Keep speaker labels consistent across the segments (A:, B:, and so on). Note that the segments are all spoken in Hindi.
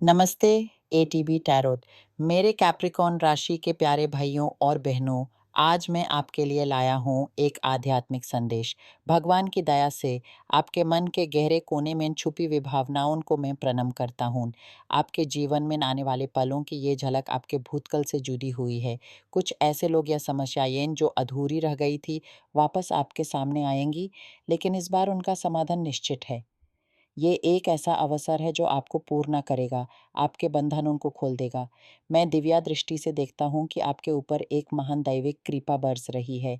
A: नमस्ते एटीबी टैरोट। मेरे कैप्रिकॉर्न राशि के प्यारे भाइयों और बहनों, आज मैं आपके लिए लाया हूँ एक आध्यात्मिक संदेश। भगवान की दया से आपके मन के गहरे कोने में छुपी हुई भावनाओं को मैं प्रणाम करता हूँ। आपके जीवन में आने वाले पलों की ये झलक आपके भूतकाल से जुड़ी हुई है। कुछ ऐसे लोग या समस्याएं जो अधूरी रह गई थी वापस आपके सामने आएंगी, लेकिन इस बार उनका समाधान निश्चित है। ये एक ऐसा अवसर है जो आपको पूर्ण करेगा, आपके बंधनों को खोल देगा। मैं दिव्या दृष्टि से देखता हूँ कि आपके ऊपर एक महान दैविक कृपा बरस रही है।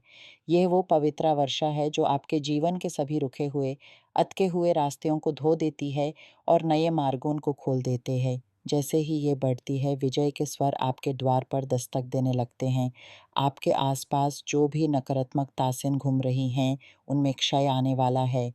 A: यह वो पवित्र वर्षा है जो आपके जीवन के सभी रुके हुए, अटके हुए रास्तों को धो देती है और नए मार्गों को खोल देते हैं। जैसे ही ये बढ़ती है, विजय के स्वर आपके द्वार पर दस्तक देने लगते हैं। आपके आसपास जो भी नकारात्मक तासें घूम रही हैं, उनमें क्षय आने वाला है।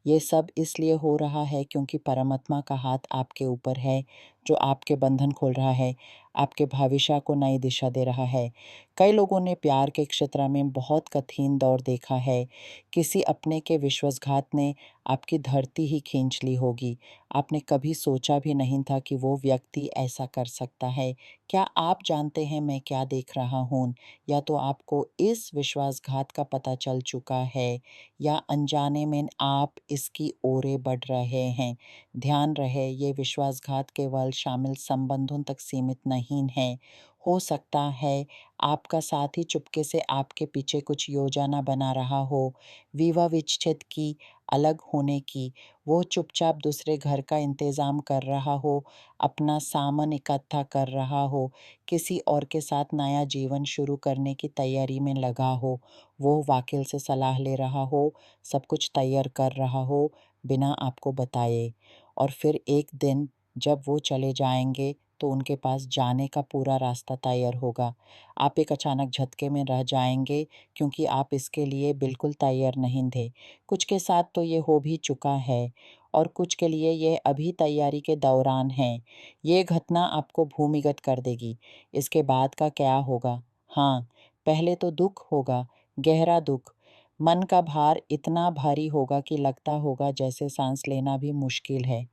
A: ये सब इसलिए हो रहा है क्योंकि परमात्मा का हाथ आपके ऊपर है, जो आपके बंधन खोल रहा है, आपके भविष्य को नई दिशा दे रहा है। कई लोगों ने प्यार के क्षेत्र में बहुत कठिन दौर देखा है। किसी अपने के विश्वासघात ने आपकी धरती ही खींच ली होगी। आपने कभी सोचा भी नहीं था कि वो व्यक्ति ऐसा कर सकता है। क्या आप जानते हैं मैं क्या देख रहा हूँ? या तो आपको इस विश्वासघात का पता चल चुका है, या अनजाने में आप इसकी ओरे बढ़ रहे हैं। ध्यान रहे, ये विश्वासघात केवल शामिल संबंधों तक सीमित नहीं है। हो सकता है आपका साथी चुपके से आपके पीछे कुछ योजना बना रहा हो, विवाह विच्छेद की, अलग होने की। वो चुपचाप दूसरे घर का इंतजाम कर रहा हो, अपना सामान इकट्ठा कर रहा हो, किसी और के साथ नया जीवन शुरू करने की तैयारी में लगा हो। वो वकील से सलाह ले रहा हो, सब कुछ तैयार कर रहा हो बिना आपको बताए। और फिर एक दिन जब वो चले जाएंगे तो उनके पास जाने का पूरा रास्ता तैयार होगा। आप एक अचानक झटके में रह जाएंगे क्योंकि आप इसके लिए बिल्कुल तैयार नहीं थे। कुछ के साथ तो ये हो भी चुका है और कुछ के लिए ये अभी तैयारी के दौरान है। ये घटना आपको भूमिगत कर देगी। इसके बाद का क्या होगा? हाँ, पहले तो दुख होगा, गहरा दुख। मन का भार इतना भारी होगा कि लगता होगा जैसे सांस लेना भी मुश्किल है।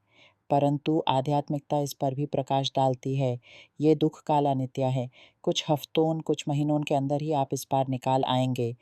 A: परंतु आध्यात्मिकता इस पर भी प्रकाश डालती है। ये दुख काल अनित्य है। कुछ हफ्तों, कुछ महीनों के अंदर ही आप इस पार निकाल आएंगे।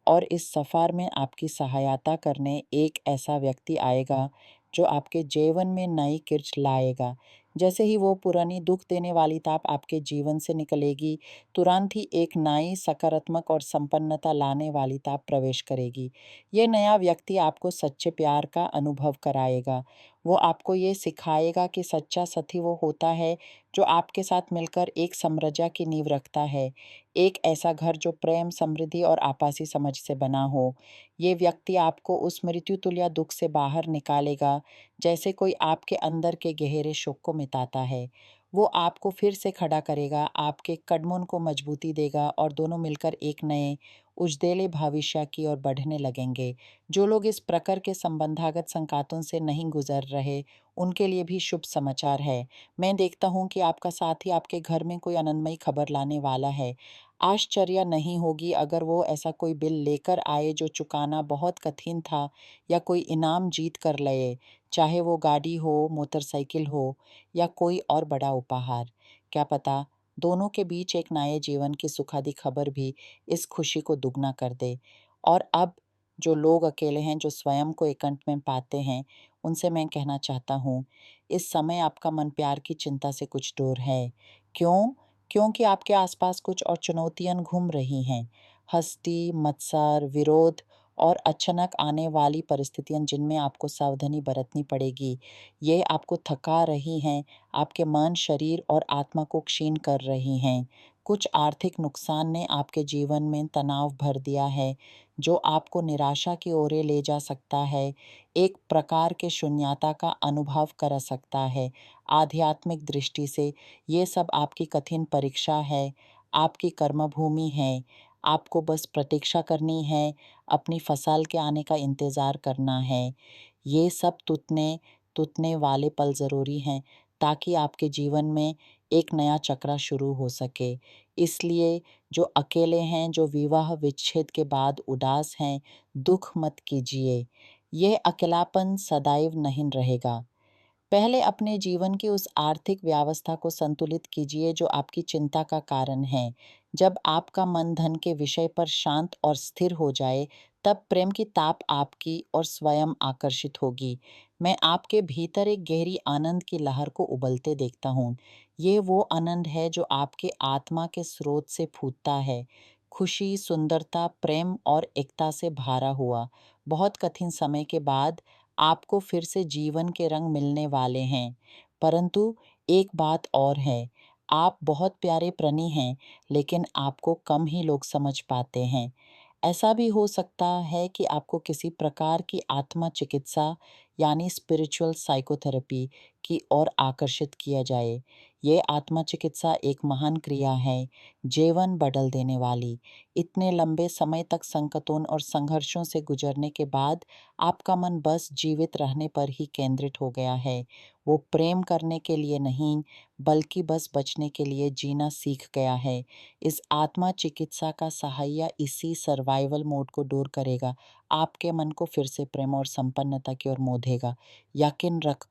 A: और इस सफ़र में आपकी सहायता करने एक ऐसा व्यक्ति आएगा जो आपके जीवन में नई किर्च लाएगा। जैसे ही वो पुरानी दुख देने वाली ताप आपके जीवन से निकलेगी, तुरंत ही एक नई सकारात्मक और संपन्नता लाने वाली ताप प्रवेश करेगी। ये नया व्यक्ति आपको सच्चे प्यार का अनुभव कराएगा। वो आपको ये सिखाएगा कि सच्चा साथी वो होता है जो आपके साथ मिलकर एक साम्राज्य की नींव रखता है। एक ऐसा घर जो प्रेम, समृद्धि और आपसी समझ से बना हो। ये व्यक्ति आपको उस मृत्यु तुल्य दुख से बाहर निकालेगा, जैसे कोई आपके अंदर के गहरे शोक को मिटाता है। वो आपको फिर से खड़ा करेगा, आपके कदमों को मजबूती देगा और दोनों मिलकर एक नए उज्ज्वल भविष्य की ओर बढ़ने लगेंगे। जो लोग इस प्रकार के संबंधागत संकटों से नहीं गुजर रहे, उनके लिए भी शुभ समाचार है। मैं देखता हूँ कि आपका साथी आपके घर में कोई आनंदमयी खबर लाने वाला है। आश्चर्य नहीं होगी अगर वो ऐसा कोई बिल लेकर आए जो चुकाना बहुत कठिन था, या कोई इनाम जीत कर लाए, चाहे वो गाड़ी हो, मोटरसाइकिल हो या कोई और बड़ा उपहार। क्या पता दोनों के बीच एक नए जीवन की सुखद खबर भी इस खुशी को दुगना कर दे। और अब जो लोग अकेले हैं, जो स्वयं को एकांत में पाते हैं, उनसे मैं कहना चाहता हूँ, इस समय आपका मन प्यार की चिंता से कुछ दूर है। क्यों? क्योंकि आपके आसपास कुछ और चुनौतियाँ घूम रही हैं। हस्ती, मत्सर, विरोध और अचानक आने वाली परिस्थितियाँ जिनमें आपको सावधानी बरतनी पड़ेगी। ये आपको थका रही हैं, आपके मन, शरीर और आत्मा को क्षीण कर रही हैं। कुछ आर्थिक नुकसान ने आपके जीवन में तनाव भर दिया है, जो आपको निराशा की ओर ले जा सकता है, एक प्रकार के शून्यता का अनुभव करा सकता है। आध्यात्मिक दृष्टि से ये सब आपकी कठिन परीक्षा है, आपकी कर्मभूमि है। आपको बस प्रतीक्षा करनी है, अपनी फसल के आने का इंतज़ार करना है। ये सब टूटने वाले पल ज़रूरी हैं, ताकि आपके जीवन में एक नया चक्र शुरू हो सके। इसलिए जो अकेले हैं, जो विवाह विच्छेद के बाद उदास हैं, दुःख मत कीजिए। ये अकेलापन सदैव नहीं रहेगा। पहले अपने जीवन की उस आर्थिक व्यवस्था को संतुलित कीजिए जो आपकी चिंता का कारण है। जब आपका मन धन के विषय पर शांत और स्थिर हो जाए, तब प्रेम की ताप आपकी और स्वयं आकर्षित होगी। मैं आपके भीतर एक गहरी आनंद की लहर को उबलते देखता हूँ। ये वो आनंद है जो आपके आत्मा के स्रोत से फूटता है। खुशी, सुंदरता, प्रेम और एकता से भरा हुआ। बहुत कठिन समय के बाद आपको फिर से जीवन के रंग मिलने वाले हैं। परंतु एक बात और है, आप बहुत प्यारे प्राणी हैं, लेकिन आपको कम ही लोग समझ पाते हैं। ऐसा भी हो सकता है कि आपको किसी प्रकार की आत्मा चिकित्सा यानी स्पिरिचुअल साइकोथेरेपी की ओर आकर्षित किया जाए। ये आत्मा चिकित्सा एक महान क्रिया है, जीवन बदल देने वाली। इतने लंबे समय तक संकटों और संघर्षों से गुजरने के बाद आपका मन बस जीवित रहने पर ही केंद्रित हो गया है। वो प्रेम करने के लिए नहीं, बल्कि बस बचने के लिए जीना सीख गया है। इस आत्मा चिकित्सा का सहाय्य इसी सर्वाइवल मोड को दूर करेगा, आपके मन को फिर से प्रेम और संपन्नता की ओर मोड़ेगा। यकीन रख